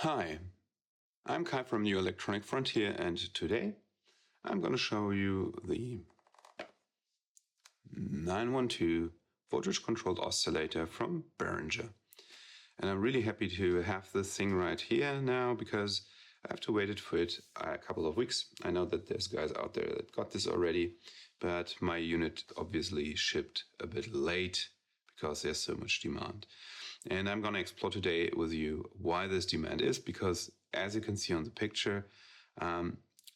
Hi, I'm Kai from New Electronic Frontier, and today I'm going to show you the 912 voltage controlled oscillator from Behringer. And I'm really happy to have this thing right here now because I have to wait for it a couple of weeks. I know that there's guys out there that got this already, but my unit obviously shipped a bit late because there's so much demand. And I'm going to explore today with you why this demand is, because as you can see on the picture,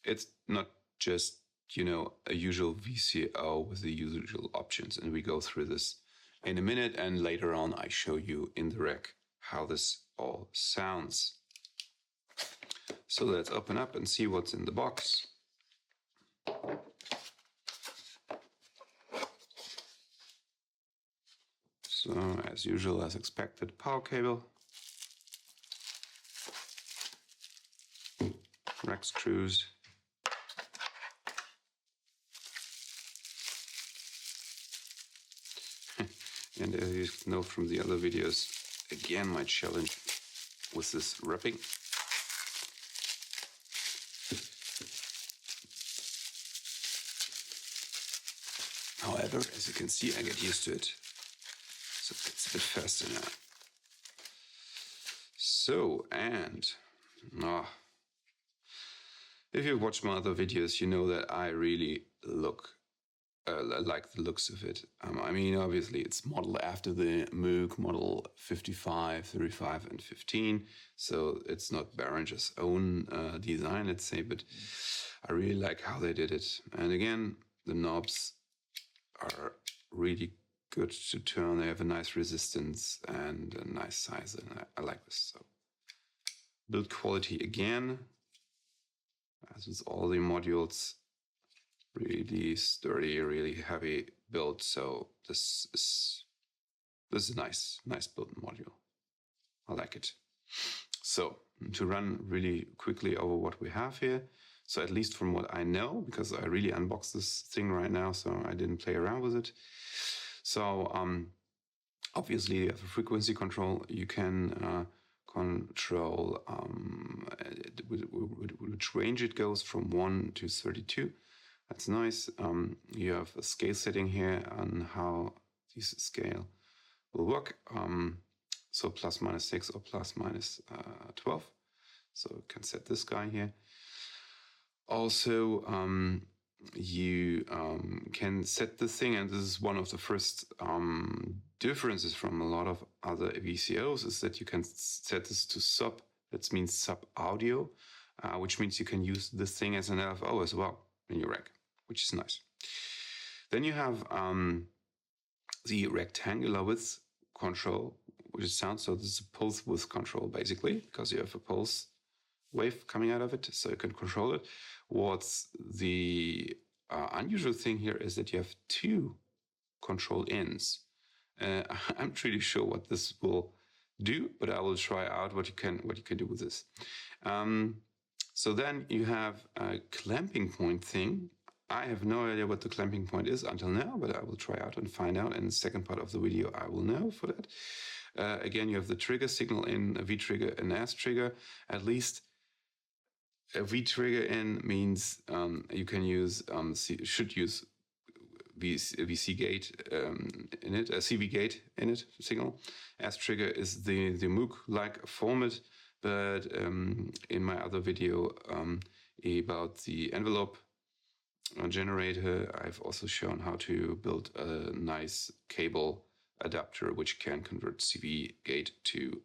it's not just, a usual VCO with the usual options. And we go through this in a minute, and later on I show you in the rack how this all sounds. So let's open up and see what's in the box. So, as usual, as expected, power cable, rack screws, and as you know from the other videos, again my challenge with this wrapping. However, as you can see, I get used to it. So it's a bit faster now. So, if you've watched my other videos, you know that I really like the looks of it. Obviously it's modeled after the Moog model 55, 35, and 15. So it's not Behringer's own design, let's say, but I really like how they did it. And again, the knobs are really good to turn. They have a nice resistance and a nice size, and I like this. So, build quality again, as with all the modules, really sturdy, really heavy build. So this is a nice built module. I like it. So to run really quickly over what we have here. So at least from what I know, because I really unboxed this thing right now, so I didn't play around with it. So obviously you have a frequency control. You can control which range it goes from 1 to 32. That's nice. You have a scale setting here on how this scale will work. So plus minus 6 or plus minus 12. So you can set this guy here. Also, you can set this thing, and this is one of the first differences from a lot of other VCOs, is that you can set this to sub. That means sub audio, which means you can use this thing as an LFO as well in your rack, which is nice. Then you have the rectangular width control, which is sound. So this is a pulse width control, basically, because you have a pulse wave coming out of it, so you can control it. What's the unusual thing here is that you have two control ins. I'm pretty sure what this will do, but I will try out what you can do with this. So then you have a clamping point thing. I have no idea what the clamping point is until now, but I will try out and find out. In the second part of the video, I will know for that. Again, you have the trigger signal in, a V trigger, an S trigger. At least a V trigger in means you can use, should use VC gate in it, a CV gate in it, signal. S trigger is the Moog-like format, but in my other video about the envelope generator, I've also shown how to build a nice cable adapter which can convert CV gate to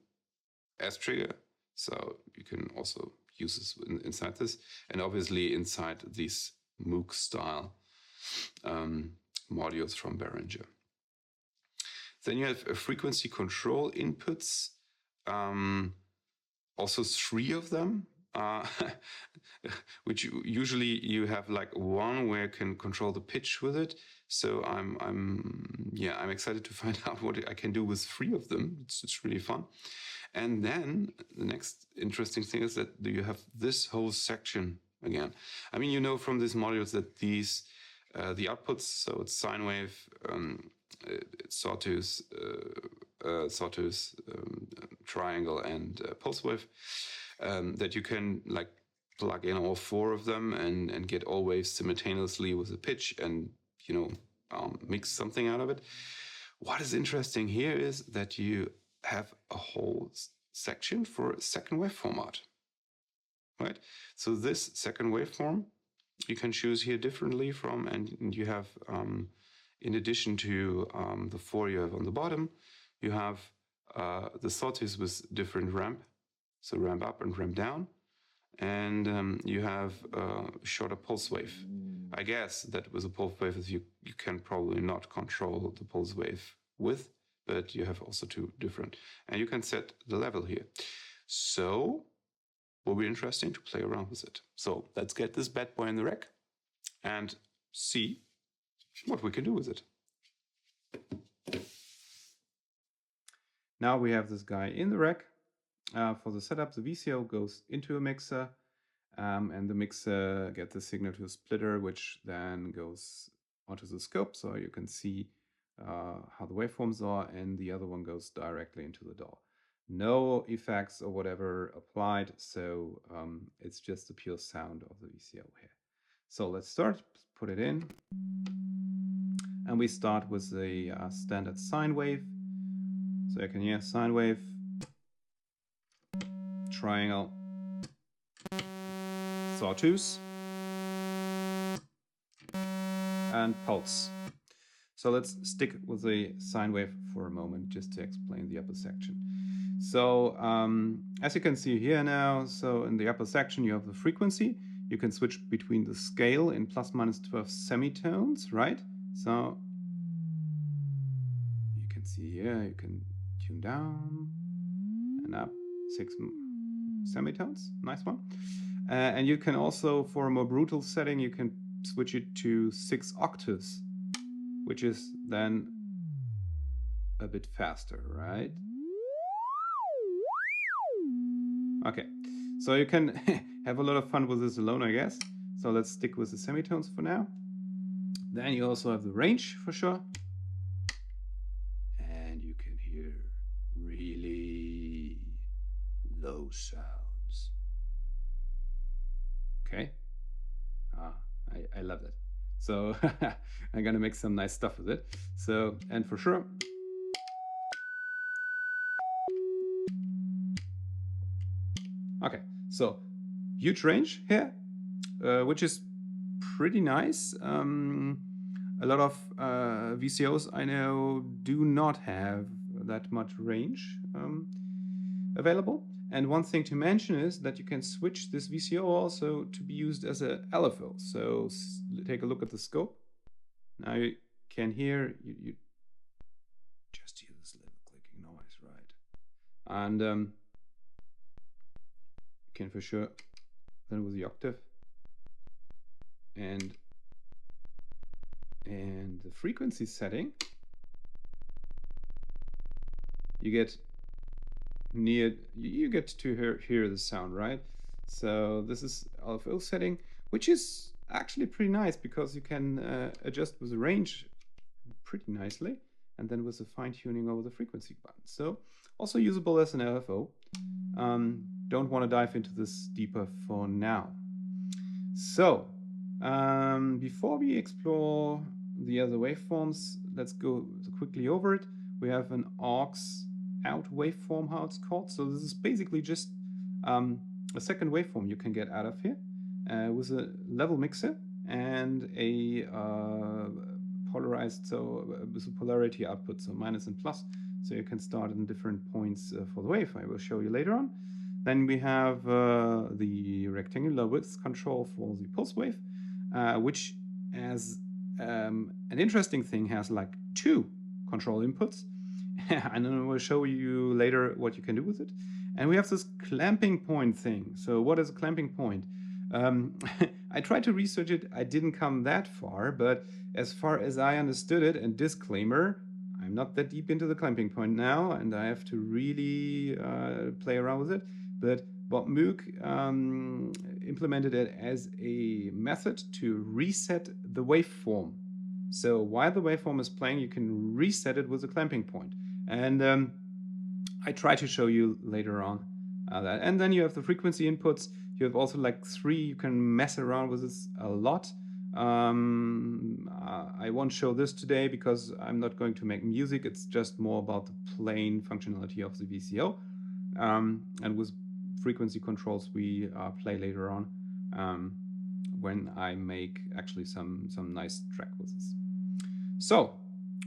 S trigger. So you can also use this inside this, and obviously inside these Moog style modules from Behringer. Then you have a frequency control inputs, also 3 of them, which usually you have like one where you can control the pitch with it. So I'm excited to find out what I can do with 3 of them. It's really fun. And then the next interesting thing is that you have this whole section again. From these modules that these the outputs, so it's sine wave, it's sawtooth, triangle, and pulse wave. that you can like plug in all 4 of them and get all waves simultaneously with a pitch and, you know, mix something out of it. What is interesting here is that you have a whole section for second wave format, right? So this second waveform you can choose here differently from, and you have, in addition to the 4 you have on the bottom, you have the sawtooth with different ramp, so ramp up and ramp down, and you have a shorter pulse wave. I guess that with a pulse wave you can probably not control the pulse wave width, but you have also 2 different, and you can set the level here. So will be interesting to play around with it. So let's get this bad boy in the rack and see what we can do with it. Now we have this guy in the rack. For the setup, the VCO goes into a mixer, and the mixer gets the signal to a splitter, which then goes onto the scope, so you can see how the waveforms are, and the other one goes directly into the DAW. No effects or whatever applied, so it's just the pure sound of the VCO here. So let's start, put it in, and we start with the standard sine wave. So you can hear sine wave, triangle, sawtooth, and pulse. So let's stick with the sine wave for a moment just to explain the upper section. So as you can see here now, so in the upper section you have the frequency. You can switch between the scale in plus minus 12 semitones, right? So you can see here, you can tune down and up 6 semitones, nice one. And you can also, for a more brutal setting, you can switch it to 6 octaves, which is then a bit faster, right? Okay, so you can have a lot of fun with this alone, I guess. So let's stick with the semitones for now. Then you also have the range for sure. And you can hear really low sounds. Okay, I love it. So I'm gonna make some nice stuff with it. So, and for sure, okay, so huge range here, which is pretty nice. A lot of VCOs I know do not have that much range available. And one thing to mention is that you can switch this VCO also to be used as a LFO. So take a look at the scope. Now you can hear, you just hear this little clicking noise, right? And you can for sure, then with the octave and the frequency setting, you get to hear the sound, right? So this is LFO setting, which is actually pretty nice because you can adjust with the range pretty nicely, and then with the fine tuning over the frequency button. So also usable as an LFO. Don't want to dive into this deeper for now. So before we explore the other waveforms, let's go quickly over it. We have an Aux Out Waveform, how it's called. So this is basically just a second waveform you can get out of here with a level mixer and a polarized, so with a polarity output, so minus and plus. So you can start in different points for the wave. I will show you later on. Then we have the rectangular width control for the pulse wave, which as an interesting thing has like 2 control inputs. And then I will show you later what you can do with it. And we have this clamping point thing. So what is a clamping point? I tried to research it. I didn't come that far, but as far as I understood it, and disclaimer, I'm not that deep into the clamping point now, and I have to really play around with it. But Bob Moog implemented it as a method to reset the waveform. So while the waveform is playing, you can reset it with a clamping point. And I try to show you later on And then you have the frequency inputs. You have also like 3. You can mess around with this a lot. I won't show this today because I'm not going to make music. It's just more about the plain functionality of the VCO. And with frequency controls we play later on when I make actually some nice track with this. So,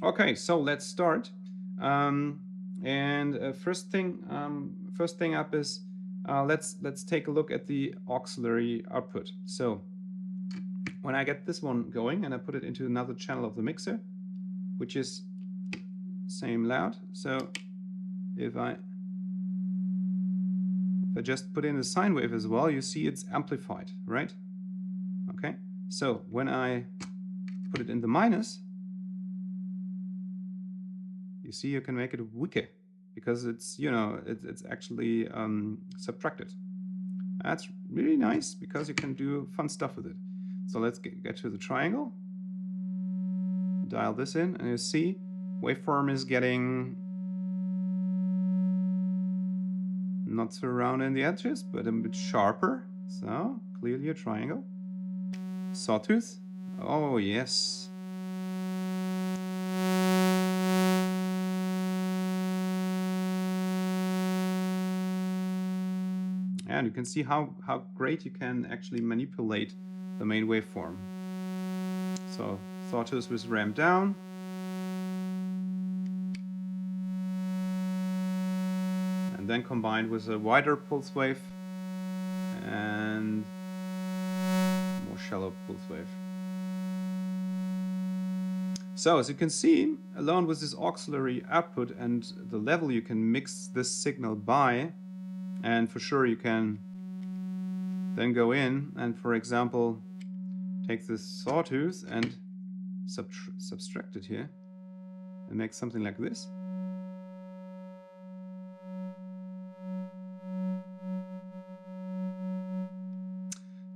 okay, so let's start. First thing up is let's take a look at the auxiliary output. So when I get this one going and I put it into another channel of the mixer, which is same loud. So if I just put in a sine wave as well, you see it's amplified, right? Okay, so when I put it in the minus, you see you can make it weaker because it's, you know, it's actually subtracted. That's really nice because you can do fun stuff with it. So let's get to the triangle, dial this in, and you see waveform is getting not so round in the edges, but a bit sharper. So clearly a triangle. Sawtooth. Oh yes. And you can see how great you can actually manipulate the main waveform. So sawtooth was ramped down. And then combined with a wider pulse wave and more shallow pulse wave. So as you can see, along with this auxiliary output and the level you can mix this signal by, and for sure you can then go in and, for example, take this sawtooth and subtract it here and make something like this.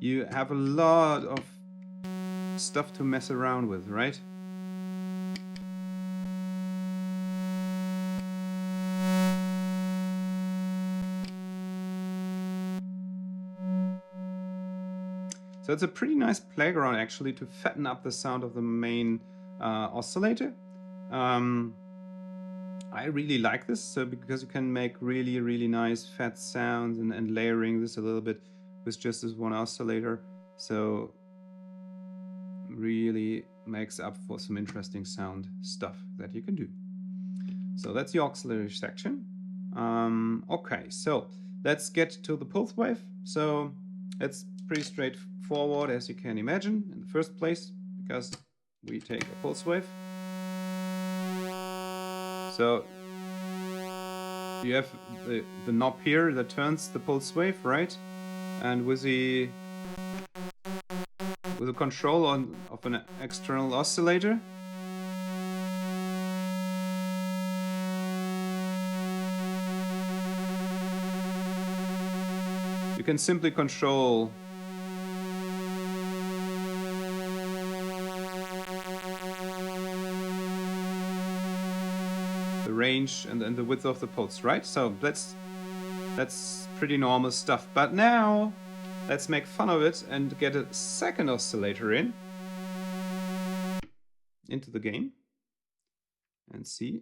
You have a lot of stuff to mess around with, right? So it's a pretty nice playground actually to fatten up the sound of the main oscillator. I really like this, so because you can make really nice fat sounds and layering this a little bit with just this one oscillator. So really makes up for some interesting sound stuff that you can do. So that's the auxiliary section. Okay, so let's get to the pulse wave. So it's pretty straightforward, as you can imagine, in the first place, because we take a pulse wave. So you have the knob here that turns the pulse wave, right? And with the control of an external oscillator, you can simply control the range and the width of the pulse, right? So that's pretty normal stuff. But now let's make fun of it and get a second oscillator into the game and see.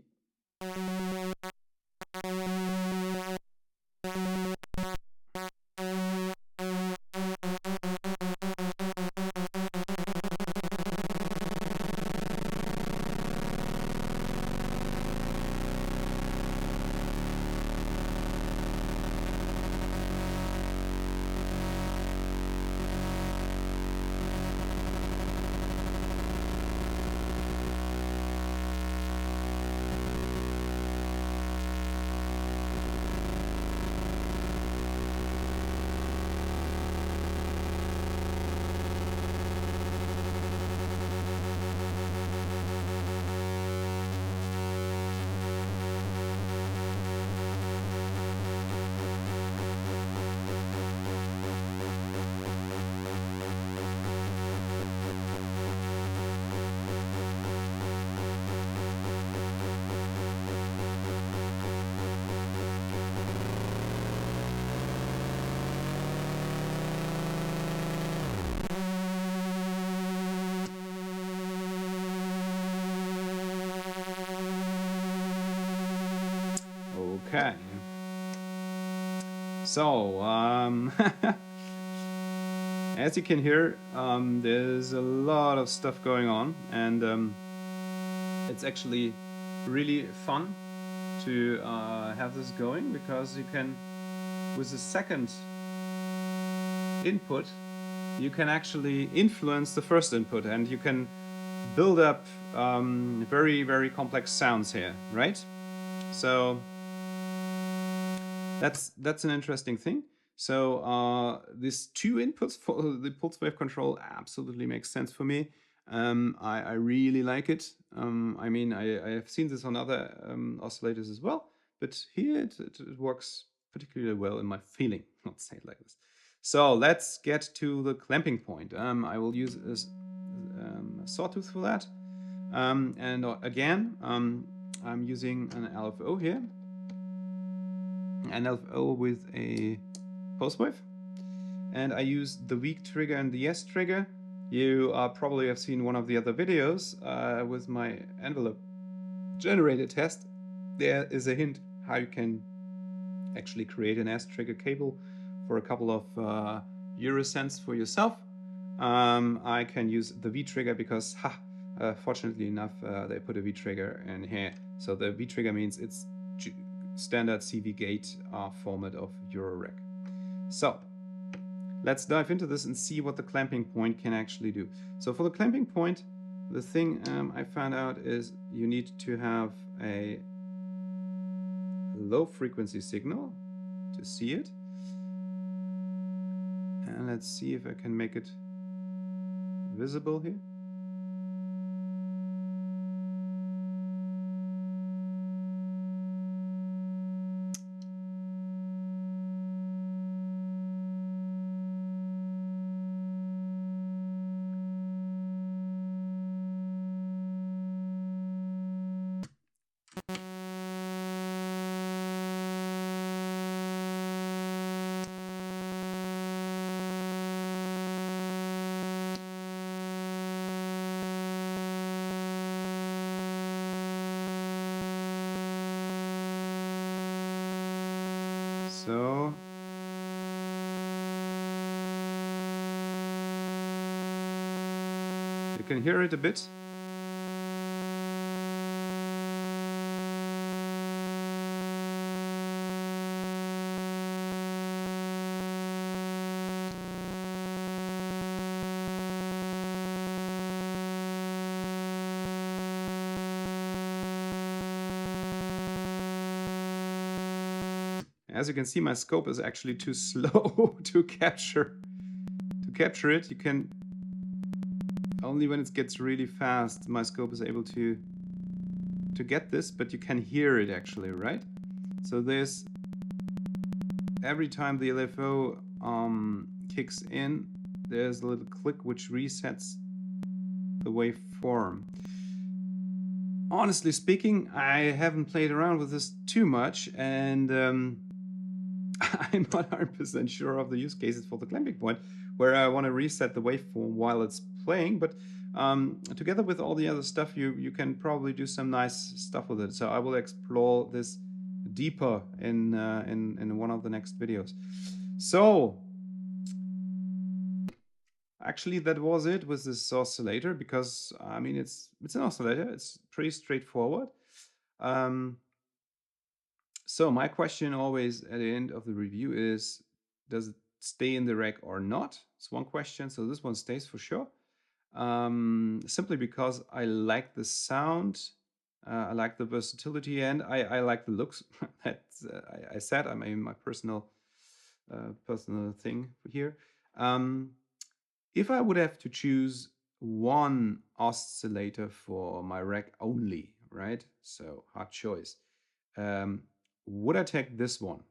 Okay. So, as you can hear, there's a lot of stuff going on, and it's actually really fun to have this going, because you can, with the second input, you can actually influence the first input, and you can build up very, very complex sounds here, right? So that's an interesting thing. So these two inputs for the pulse wave control absolutely makes sense for me. I really like it. I mean, I have seen this on other oscillators as well, but here it works particularly well in my feeling. Let's say it like this. So let's get to the clamping point. I will use a sawtooth for that. And again, I'm using an LFO here. An LFO with a pulse wave. And I use the weak trigger and the yes trigger. You probably have seen one of the other videos with my envelope generator test. There is a hint how you can actually create an S trigger cable for a couple of Eurocents for yourself. I can use the V trigger because, fortunately enough, they put a V trigger in here. So the V trigger means it's standard CV gate format of Eurorack. So let's dive into this and see what the clamping point can actually do. So for the clamping point, the thing I found out is you need to have a low frequency signal to see it. And let's see if I can make it visible here. So you can hear it a bit. As you can see, my scope is actually too slow to capture it. You can only when it gets really fast, my scope is able to get this, but you can hear it actually, right? So there's every time the LFO kicks in, there's a little click which resets the waveform. Honestly speaking, I haven't played around with this too much, and I'm not 100% sure of the use cases for the clamping point, where I want to reset the waveform while it's playing, but together with all the other stuff, you can probably do some nice stuff with it. So I will explore this deeper in one of the next videos. So actually, that was it with this oscillator, because I mean it's an oscillator. It's pretty straightforward. So my question always at the end of the review is, does it stay in the rack or not? It's one question. So this one stays for sure. Simply because I like the sound, I like the versatility, and I like the looks. That's I said, I mean, my personal thing here. If I would have to choose one oscillator for my rack only, right? So hard choice. Would I take this one?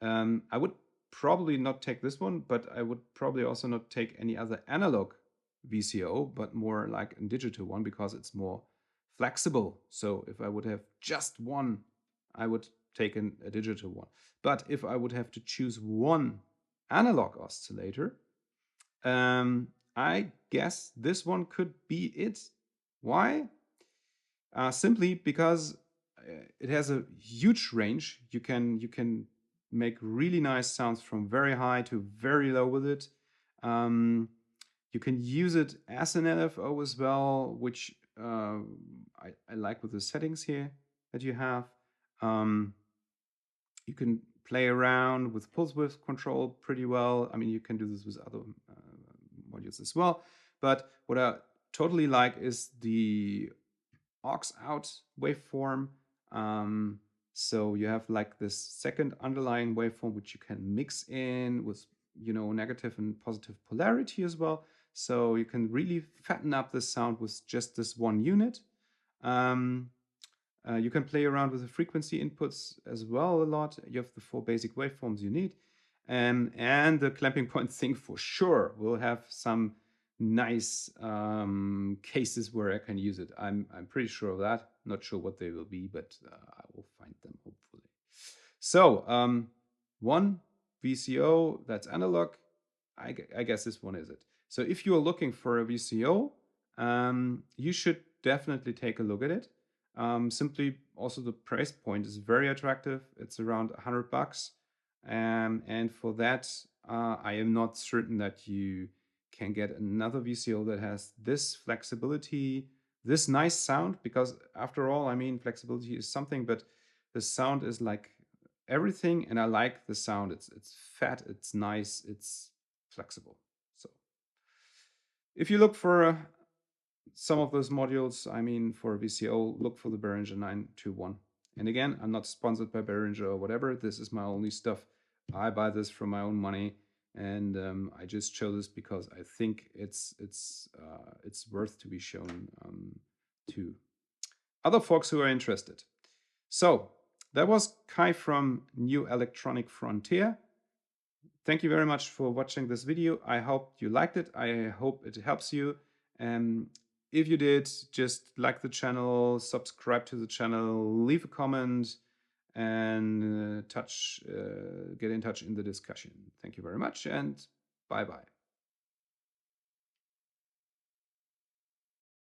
I would probably not take this one, but I would probably also not take any other analog VCO, but more like a digital one, because it's more flexible. So if I would have just one, I would take a digital one. But if I would have to choose one analog oscillator, I guess this one could be it. Why? Simply because it has a huge range. You can make really nice sounds from very high to very low with it. You can use it as an LFO as well, which I like with the settings here that you have. You can play around with pulse width control pretty well. I mean, you can do this with other modules as well. But what I totally like is the Aux Out waveform. So you have like this second underlying waveform, which you can mix in with, you know, negative and positive polarity as well. So you can really fatten up the sound with just this one unit. You can play around with the frequency inputs as well a lot. You have the 4 basic waveforms you need. And the clamping point thing for sure will have some nice cases where I can use it. I'm pretty sure of that. Not sure what they will be, but I will find them hopefully. So one VCO that's analog. I guess this one is it. So if you are looking for a VCO, you should definitely take a look at it. Simply also the price point is very attractive. It's around $100. And for that, I am not certain that you can get another VCO that has this flexibility, this nice sound, because after all, I mean, flexibility is something, but the sound is like everything, and I like the sound. It's fat, it's nice, it's flexible. So if you look for some of those modules, I mean, for VCO, look for the Behringer 921. And again, I'm not sponsored by Behringer or whatever. This is my only stuff. I buy this from my own money, and I just show this because I think it's worth to be shown to other folks who are interested. So that was Kai from New Electronic Frontier. Thank you very much for watching this video. I hope you liked it. I hope it helps you. If you did, just like the channel, subscribe to the channel, leave a comment, and get in touch in the discussion. Thank you very much, and bye-bye.